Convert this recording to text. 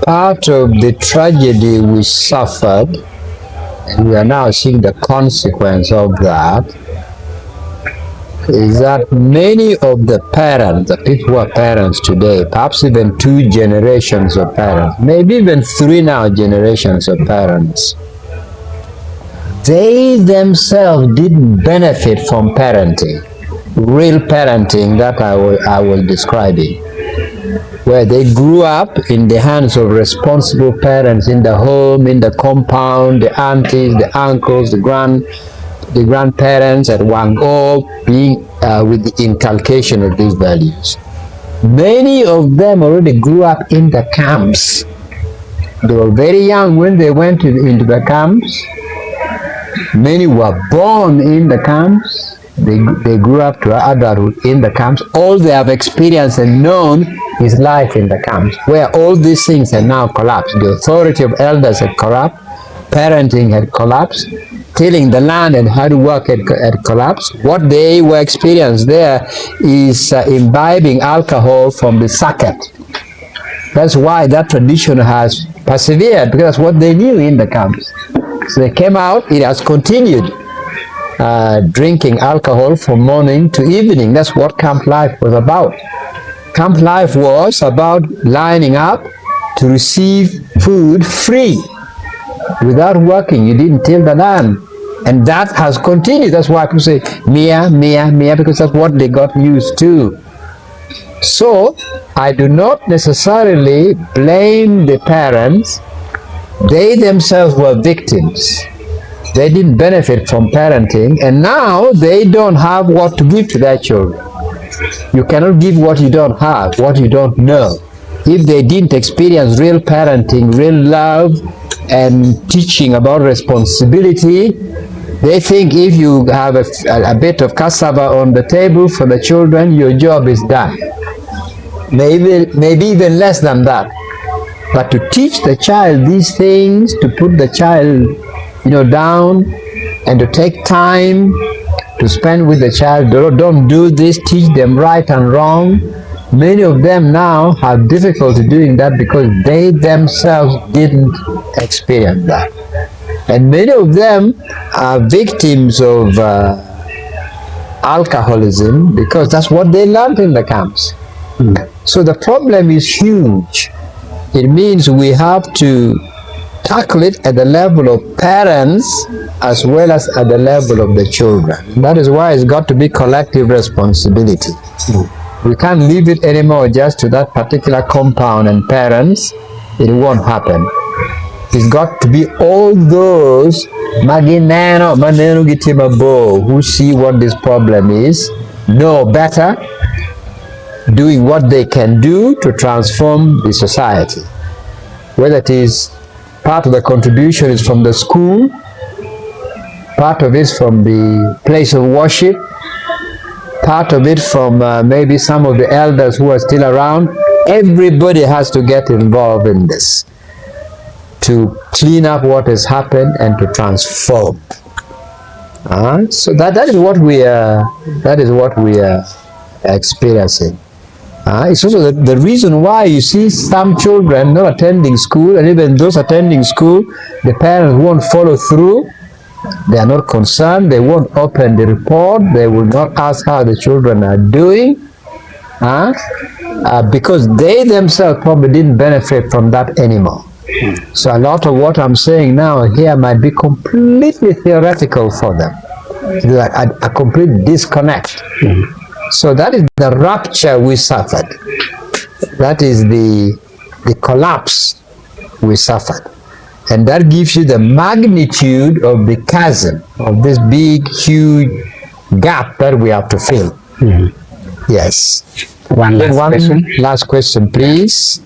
part of the tragedy we suffered, and we are now seeing the consequence of that, is that many of the parents, the people who are parents today, perhaps even 2 generations of parents, maybe even 3 now generations of parents, they themselves didn't benefit from parenting, real parenting that I was describing, where they grew up in the hands of responsible parents in the home, in the compound, the aunties, the uncles, the grandparents at one go, being with the inculcation of these values. Many of them already grew up in the camps. They were very young when they went into the camps. Many were born in the camps. They grew up to adulthood in the camps. All they have experienced and known is life in the camps, where all these things are now collapsed. The authority of elders had collapsed. Parenting had collapsed. Tilling the land and how to work had collapsed. What they were experiencing there is imbibing alcohol from the circuit. That's why that tradition has persevered, because that's what they knew in the camps. So they came out, it has continued, drinking alcohol from morning to evening. That's what camp life was about. Camp life was about lining up to receive food free. Without working, you didn't till the land. And that has continued. That's why people say, Mia, Mia, Mia, because that's what they got used to. So, I do not necessarily blame the parents. They themselves were victims. They didn't benefit from parenting, and now they don't have what to give to their children. You cannot give what you don't have, what you don't know. If they didn't experience real parenting, real love, and teaching about responsibility, they think if you have a bit of cassava on the table for the children, your job is done. Maybe even less than that. But to teach the child these things, to put the child, down, and to take time to spend with the child, don't do this, teach them right and wrong. Many of them now have difficulty doing that because they themselves didn't experience that. And many of them are victims of alcoholism because that's what they learned in the camps. So the problem is huge. It means we have to tackle it at the level of parents as well as at the level of the children. And that is why it's got to be collective responsibility. We can't leave it anymore just to that particular compound and parents. It won't happen. It's got to be all those who see what this problem is, know better, doing what they can do to transform the society. Whether it is part of the contribution is from the school, part of it is from the place of worship, part of it from maybe some of the elders who are still around. Everybody has to get involved in this to clean up what has happened and to transform. So that is what we are experiencing. It's also the reason why you see some children not attending school, and even those attending school, the parents won't follow through. They are not concerned. They won't open the report. They will not ask how the children are doing, because they themselves probably didn't benefit from that anymore. So a lot of what I'm saying now here might be completely theoretical for them. Like a complete disconnect. So that is the rupture we suffered. That is the collapse we suffered. And that gives you the magnitude of the chasm, of this big, huge gap that we have to fill. Yes. One last question. Last question, please.